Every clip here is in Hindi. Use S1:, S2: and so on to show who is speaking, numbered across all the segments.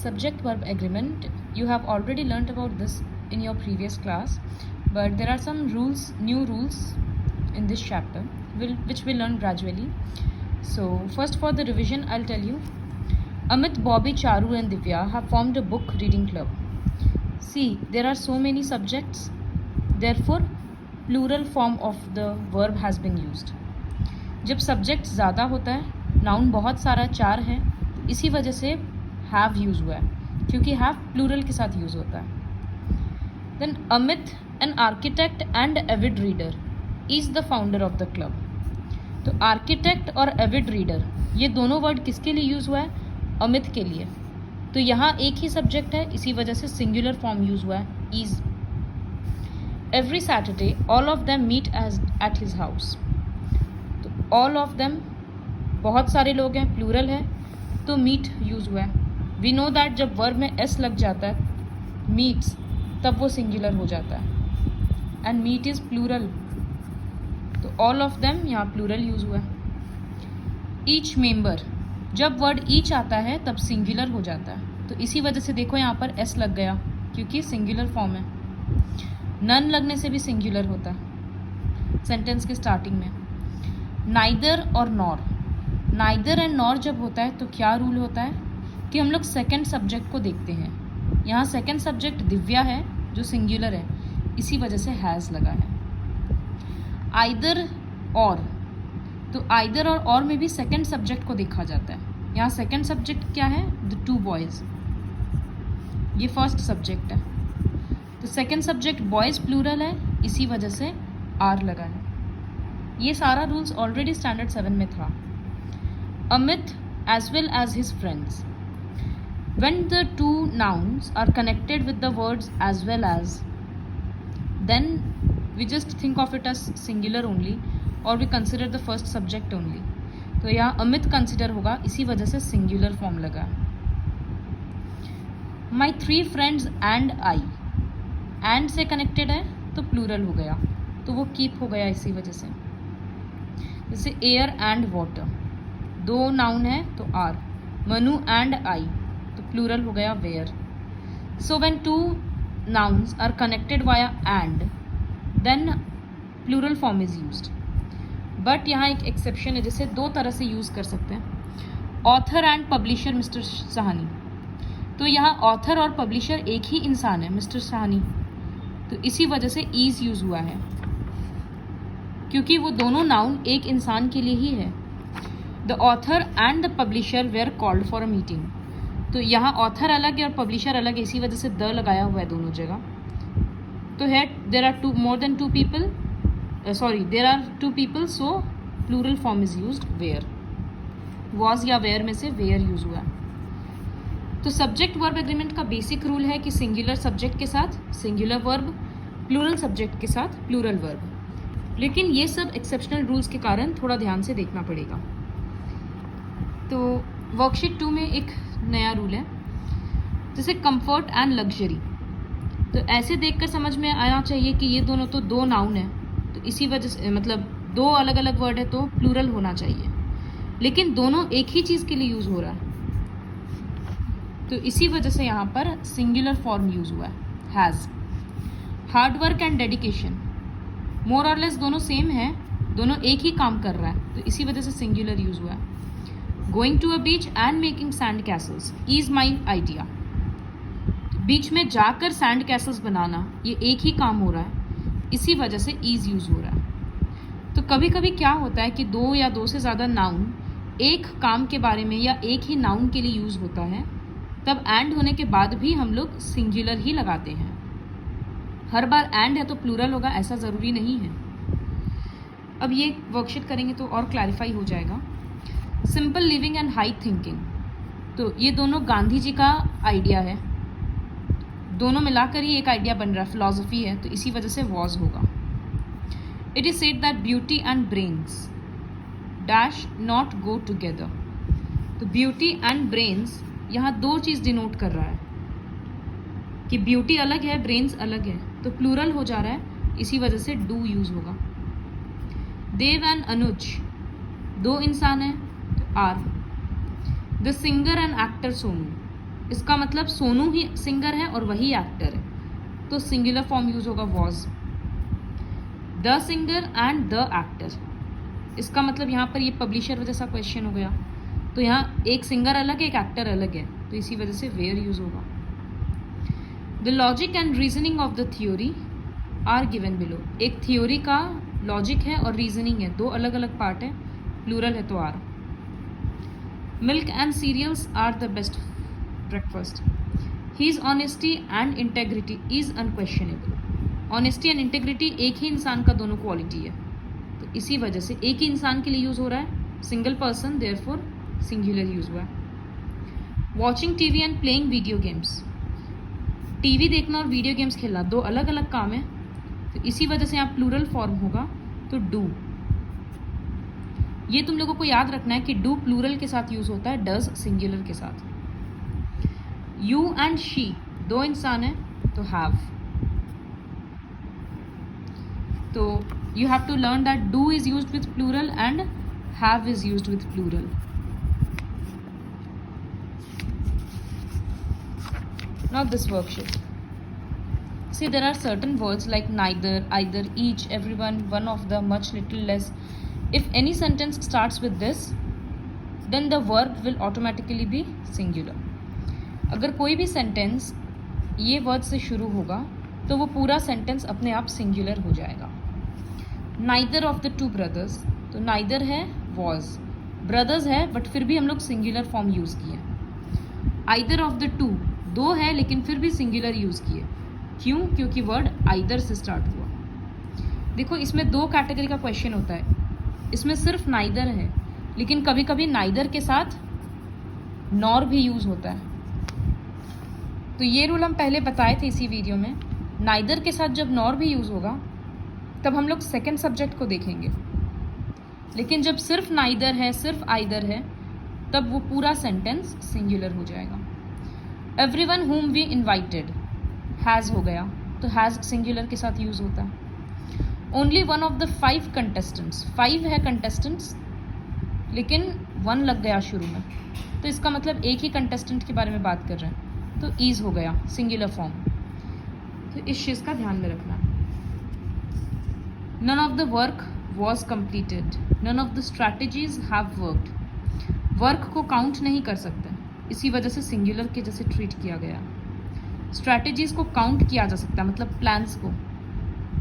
S1: subject verb agreement, you have already learnt about this in your previous class, but there are some new rules in this chapter which we'll learn gradually. So first, for the revision, I'll tell you. Amit, Bobby, Charu and Divya have formed a book reading club. See, there are so many subjects, therefore plural form of the verb has been used. जब सब्जेक्ट ज़्यादा होता है, नाउन बहुत सारा 4 है, तो इसी वजह से हैव यूज़ हुआ है, क्योंकि हैव प्लूरल के साथ यूज़ होता है. Then Amit, an architect and avid reader, is the founder of the club. तो आर्किटेक्ट और एविड रीडर ये दोनों वर्ड किसके लिए यूज़ हुआ है? अमित के लिए. तो यहाँ एक ही सब्जेक्ट है, इसी वजह से सिंगुलर फॉर्म यूज़ हुआ है, is. Every Saturday all of them meet at his house. तो ऑल ऑफ देम बहुत सारे लोग हैं, प्लूरल है, तो मीट यूज़ हुआ है. वी नो दैट जब वर्ब में एस लग जाता है, मीट्स, तब वो सिंगुलर हो जाता है, एंड मीट इज़ प्लूरल, तो ऑल ऑफ देम यहाँ प्लूरल यूज़ हुआ है. ईच मेंबर, जब वर्ड ईच आता है तब सिंगुलर हो जाता है, तो इसी वजह से देखो यहाँ पर एस लग गया, क्योंकि सिंगुलर फॉर्म है. नन लगने से भी सिंगुलर होता है सेंटेंस के स्टार्टिंग में. नाइदर और नॉर, नाइदर एंड नॉर जब होता है तो क्या रूल होता है कि हम लोग सेकंड सब्जेक्ट को देखते हैं. यहाँ सेकंड सब्जेक्ट दिव्या है जो सिंगुलर है, इसी वजह से हैज़ लगा है. आइदर और, तो आइदर और में भी सेकंड सब्जेक्ट को देखा जाता है. यहाँ सेकंड सब्जेक्ट क्या है? The 2 boys. ये फर्स्ट सब्जेक्ट है, तो सेकंड सब्जेक्ट बॉयज़ प्लूरल है, इसी वजह से आर लगा है. ये सारा रूल्स ऑलरेडी स्टैंडर्ड 7 में था. Amit as well as his friends. When the two nouns are connected with the words as well as, then we just think of it as singular only, or we consider the first subject only. तो यहाँ अमित कंसिडर होगा, इसी वजह से सिंगुलर फॉर्म लगा. My 3 friends and I, and से कनेक्टेड है तो प्लूरल हो गया, तो वो कीप हो गया इसी वजह से. जैसे एयर एंड वाटर, 2 नाउन है तो आर. मनु एंड आई, तो प्लूरल हो गया were. So when 2 nouns are connected via and, then plural form is used. But यहाँ एक एक्सेप्शन है, जिसे 2 तरह से यूज़ कर सकते हैं. Author and publisher mister Sahni, तो यहाँ ऑथर और पब्लिशर एक ही इंसान है, मिस्टर साहनी, तो इसी वजह से ईज यूज़ हुआ है, क्योंकि वो दोनों नाउन एक इंसान के लिए ही है. The author and the publisher where called for a meeting, तो यहाँ ऑथर अलग है और पब्लिशर अलग है, इसी वजह से द लगाया हुआ है दोनों जगह. तो है there are more than 2 people, there are 2 people, so plural form is used were. Was या वेयर में से वेयर यूज हुआ. तो सब्जेक्ट वर्ब एग्रीमेंट का बेसिक रूल है कि सिंगुलर सब्जेक्ट के साथ सिंगुलर वर्ब, प्लूरल सब्जेक्ट के साथ प्लूरल वर्ब. लेकिन ये सब एक्सेप्शनल रूल्स के कारण थोड़ा ध्यान से देखना पड़ेगा. तो वर्कशीट 2 में एक नया रूल है, जैसे कंफर्ट एंड लग्जरी. तो ऐसे देखकर समझ में आना चाहिए कि ये दोनों तो 2 नाउन है, तो इसी वजह से मतलब 2 अलग अलग वर्ड है तो प्लूरल होना चाहिए, लेकिन दोनों एक ही चीज़ के लिए यूज़ हो रहा है, तो इसी वजह से यहाँ पर सिंगुलर फॉर्म यूज़ हुआ है, has. Hard work and dedication, more और लेस दोनों सेम है, दोनों एक ही काम कर रहा है, तो इसी वजह से सिंगुलर यूज़ हुआ है. Going to a beach and making sand castles is my idea. Beach में जाकर सैंड कैसल्स बनाना, ये एक ही काम हो रहा है, इसी वजह से ईज यूज़ हो रहा है. तो कभी कभी क्या होता है कि 2 या 2 से ज़्यादा नाउन एक काम के बारे में या एक ही नाउन के लिए यूज़ होता है, तब एंड होने के बाद भी हम लोग सिंगुलर ही लगाते हैं. हर बार एंड है तो प्लूरल होगा ऐसा ज़रूरी नहीं है. अब ये वर्कशीट करेंगे तो और क्लैरिफाई हो जाएगा. Simple living and high thinking, तो ये दोनों गांधी जी का आइडिया है, दोनों मिलाकर ही एक आइडिया बन रहा है, फिलॉसफी है, तो इसी वजह से वॉज होगा. It is said that beauty and brains dash not go together. तो ब्यूटी एंड ब्रेन्स यहाँ 2 चीज़ डिनोट कर रहा है कि ब्यूटी अलग है, ब्रेन्स अलग है, तो प्लूरल हो जा रहा है, इसी वजह से डू यूज़ होगा. देव एंड अनुज, 2 इंसान हैं, तो are. The singer and actor Sonu, इसका मतलब सोनू ही सिंगर है और वही एक्टर है, तो सिंगुलर फॉर्म यूज होगा was. The singer and the actor, इसका मतलब यहाँ पर ये पब्लिशर जैसा क्वेश्चन हो गया, तो यहाँ एक सिंगर अलग है एक एक्टर अलग है, तो इसी वजह से वेयर यूज होगा। The logic and reasoning of the theory are given below, एक थ्योरी का लॉजिक है और रीजनिंग है, दो अलग अलग पार्ट है, प्लूरल है तो are. Milk and cereals are the best breakfast, his honesty and integrity is unquestionable, honesty and integrity एक ही इंसान का दोनों क्वालिटी है, तो इसी वजह से एक ही इंसान के लिए यूज हो रहा है, single person, therefore singular use हुआ है। Watching TV and playing video games, TV देखना और वीडियो गेम्स खेलना दो अलग अलग काम है, तो इसी वजह से यहाँ प्लूरल फॉर्म होगा, तो डू। ये तुम लोगों को याद रखना है कि डू प्लूरल के साथ यूज होता है, डज सिंगुलर के साथ। यू एंड शी दो इंसान है, तो हैव। तो you have to learn that do is used with plural and have is used with plural. Now this worksheet. See, there are certain words like neither, either, each, everyone, one of the, much, little, less. If any sentence starts with this, then the verb will automatically be singular. अगर कोई भी सेंटेंस ये वर्ड से शुरू होगा तो वो पूरा सेंटेंस अपने आप सिंगुलर हो जाएगा। Neither of the two brothers, तो नाइदर है वॉज, ब्रदर्स है बट फिर भी हम लोग सिंगुलर फॉर्म यूज़ किए। आइदर ऑफ द टू, दो है लेकिन फिर भी सिंगुलर यूज़ किए, क्यों? क्योंकि वर्ड आइदर से स्टार्ट हुआ। देखो इसमें दो कैटेगरी का क्वेश्चन होता है, इसमें सिर्फ नाइदर है, लेकिन कभी कभी नाइदर के साथ नॉर भी यूज़ होता है। तो ये रूल हम पहले बताए थे इसी वीडियो में, नाइदर के साथ जब नॉर भी यूज़ होगा तब हम लोग सेकेंड सब्जेक्ट को देखेंगे, लेकिन जब सिर्फ नाइदर है, सिर्फ आइदर है, तब वो पूरा सेंटेंस सिंगुलर हो जाएगा। Everyone whom we invited, has हो गया, तो हैज़ सिंगुलर के साथ यूज़ होता है। Only one of the 5 contestants, 5 है कंटेस्टेंट्स लेकिन 1 लग गया शुरू में, तो इसका मतलब एक ही कंटेस्टेंट के बारे में बात कर रहे हैं, तो ईज हो गया सिंगुलर फॉर्म। तो इस चीज़ का ध्यान में रखना। None of the work was completed, none of the strategies have worked, work को काउंट नहीं कर सकते, इसी वजह से सिंगुलर के जैसे ट्रीट किया गया। स्ट्रैटेजीज को काउंट किया जा सकता है, मतलब प्लान्स को,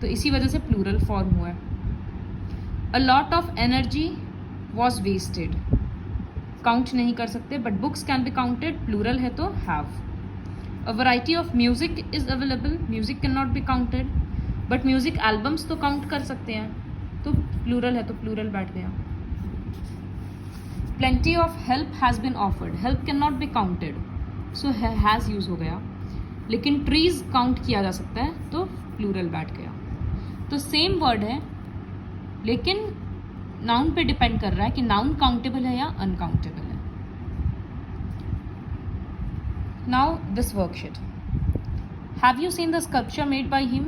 S1: तो इसी वजह से प्लूरल फॉर्म हुआ है। A lot of energy was wasted, count नहीं कर सकते but books can be counted, plural है तो have. A variety of music is available, music can not be counted but music albums तो काउंट कर सकते हैं, तो प्लूरल है तो प्लूरल बैठ गया। Plenty of help has been offered, help cannot be counted, so has use हो गया, लेकिन trees काउंट किया जा सकता है तो प्लूरल बैठ गया। तो सेम वर्ड है लेकिन नाउन पे डिपेंड कर रहा है कि नाउन काउंटेबल है या अनकाउंटेबल है। Now this worksheet, have you seen the sculpture made by him,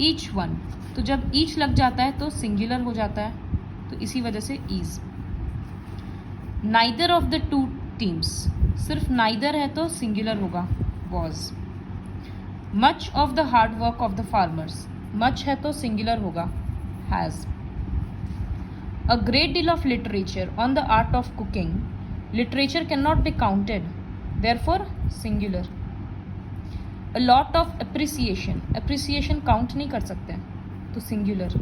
S1: each one, तो जब ईच लग जाता है तो सिंगुलर हो जाता है, तो इसी वजह से is. Neither of the two teams, सिर्फ नाइदर है तो सिंगुलर होगा was. Much of the hard work of the farmers, much है तो सिंगुलर होगा has. A great deal of literature on the art of cooking, literature can not be counted, therefore singular. A lot of appreciation, appreciation count नहीं कर सकते तो singular.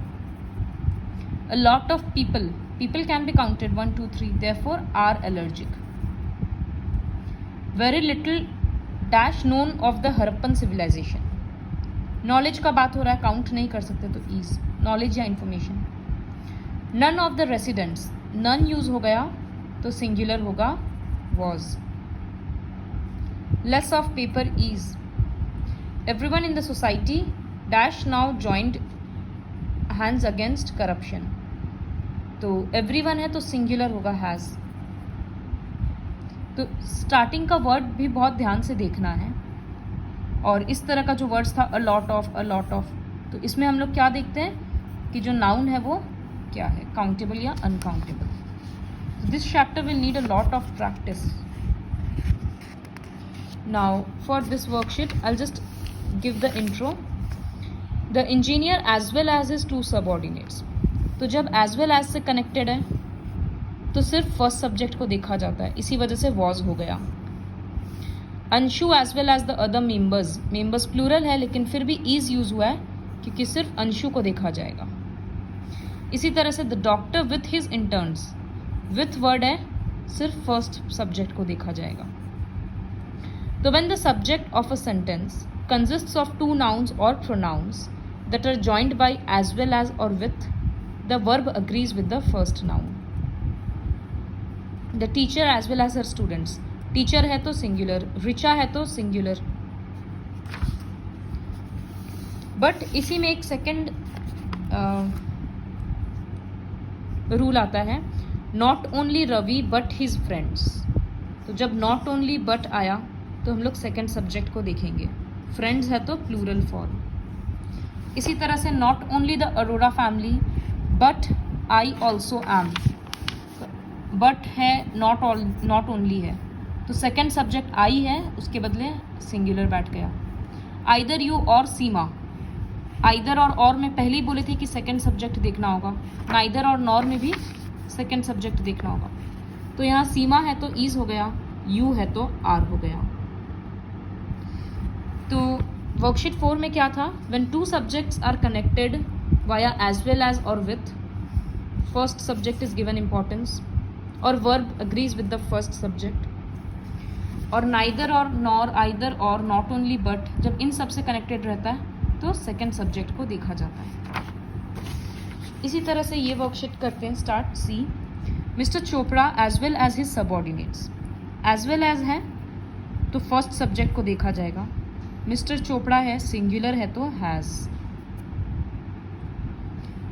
S1: A lot of people, people can be counted 1 2 3, therefore are allergic. Very little dash known of the Harappan civilization, knowledge का बात हो रहा है, काउंट नहीं कर सकते तो इज, नॉलेज या information. None of the residents, none use हो गया तो सिंगुलर होगा was. Less of paper is. Everyone in the society dash now joined hands against corruption, तो एवरीवन है तो सिंगुलर होगा हैज़। तो स्टार्टिंग का वर्ड भी बहुत ध्यान से देखना है, और इस तरह का जो वर्ड्स था अ लॉट ऑफ, तो इसमें हम लोग क्या देखते हैं कि जो नाउन है वो क्या है, काउंटेबल या uncountable. This chapter will need a lot of practice. Now for this worksheet I'll just give the intro. The engineer as well as his two subordinates. तो जब as well as से connected है तो सिर्फ फर्स्ट सब्जेक्ट को देखा जाता है, इसी वजह से was हो गया. Anshu as well as the other members, members plural है लेकिन फिर भी is यूज हुआ है क्योंकि सिर्फ अंशु को देखा जाएगा. इसी तरह से the doctor with his interns, with word है, सिर्फ फर्स्ट सब्जेक्ट को देखा जाएगा. तो when the subject of a sentence consists of two nouns or pronouns that are joined by as well as or with, the verb agrees with the first noun. The teacher as well as her students, teacher है तो सिंगुलर, रिचा है तो सिंगुलर. बट इसी में एक सेकेंड रूल आता है, not only Ravi but his friends. तो जब नॉट ओनली बट आया तो हम लोग सेकेंड सब्जेक्ट को देखेंगे. फ्रेंड्स है तो प्लूरल फॉर्म. इसी तरह से not only the Arora family but I also am. But है, नॉट ओनली है तो सेकेंड सब्जेक्ट आई है, उसके बदले सिंगुलर बैठ गया. आइदर यू और सीमा. आइदर और में पहले ही बोले थे कि सेकेंड सब्जेक्ट देखना होगा. नाइदर और नॉर में भी सेकेंड सब्जेक्ट देखना होगा. तो यहाँ सीमा है तो इज हो गया, यू है तो आर हो गया. तो वर्कशीट 4 में क्या था, when two subjects are connected via as well as और with, first subject is given importance और verb agrees with the first subject. और नाइदर और नॉर, आइदर और, नॉट ओनली बट, जब इन सब से कनेक्टेड रहता है तो सेकेंड सब्जेक्ट को देखा जाता है. इसी तरह से ये वर्कशीट करते हैं. Start C. Mr Chopra as well as his subordinates. As well as है तो फर्स्ट सब्जेक्ट को देखा जाएगा. मिस्टर चोपड़ा है, सिंगुलर है तो has.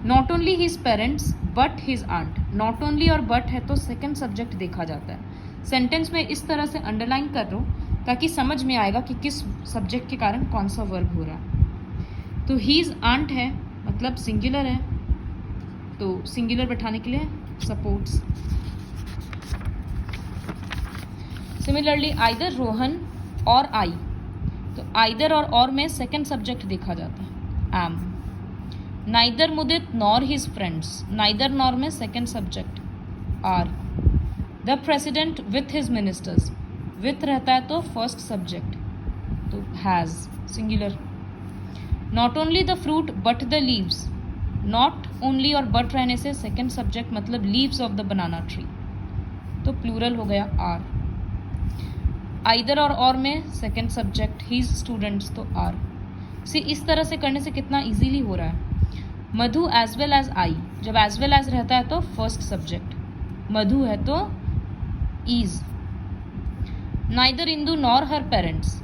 S1: Not only his parents but his aunt. Not only और बट है तो सेकेंड सब्जेक्ट देखा जाता है. सेंटेंस में इस तरह से अंडरलाइन कर दो ताकि समझ में आएगा कि किस सब्जेक्ट के कारण कौन सा वर्ब हो रहा है. तो हीज आंट है मतलब सिंगुलर है, तो सिंगुलर बैठाने के लिए सपोर्ट्स. सिमिलरली आइदर रोहन और आई, तो आइदर और में सेकेंड सब्जेक्ट देखा जाता है, am. Neither Mudit nor his friends. Neither nor में second subject are. The president with his ministers. With रहता है तो फर्स्ट सब्जेक्ट तो has, singular. Not only the fruit but the leaves. Not only और बट रहने से सेकेंड सब्जेक्ट मतलब leaves of the banana tree, तो प्लूरल हो गया आर. आइदर और में सेकेंड सब्जेक्ट हीज स्टूडेंट्स तो आर. से इस तरह से करने से कितना इजीली हो रहा है. मधु एज वेल एज आई. जब एज वेल एज रहता है तो फर्स्ट सब्जेक्ट, मधु है तो is. Neither Indu nor her parents.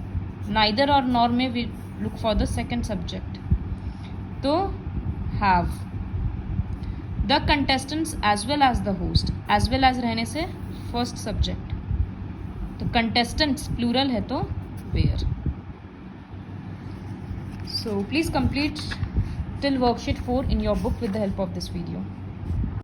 S1: Neither और नॉर में we look for the second subject तो have. The contestants as well as the host. As well as रहने से फर्स्ट सब्जेक्ट, तो कंटेस्टेंट्स प्लूरल है तो were. So please complete till worksheet 4 in your book with the help of this video.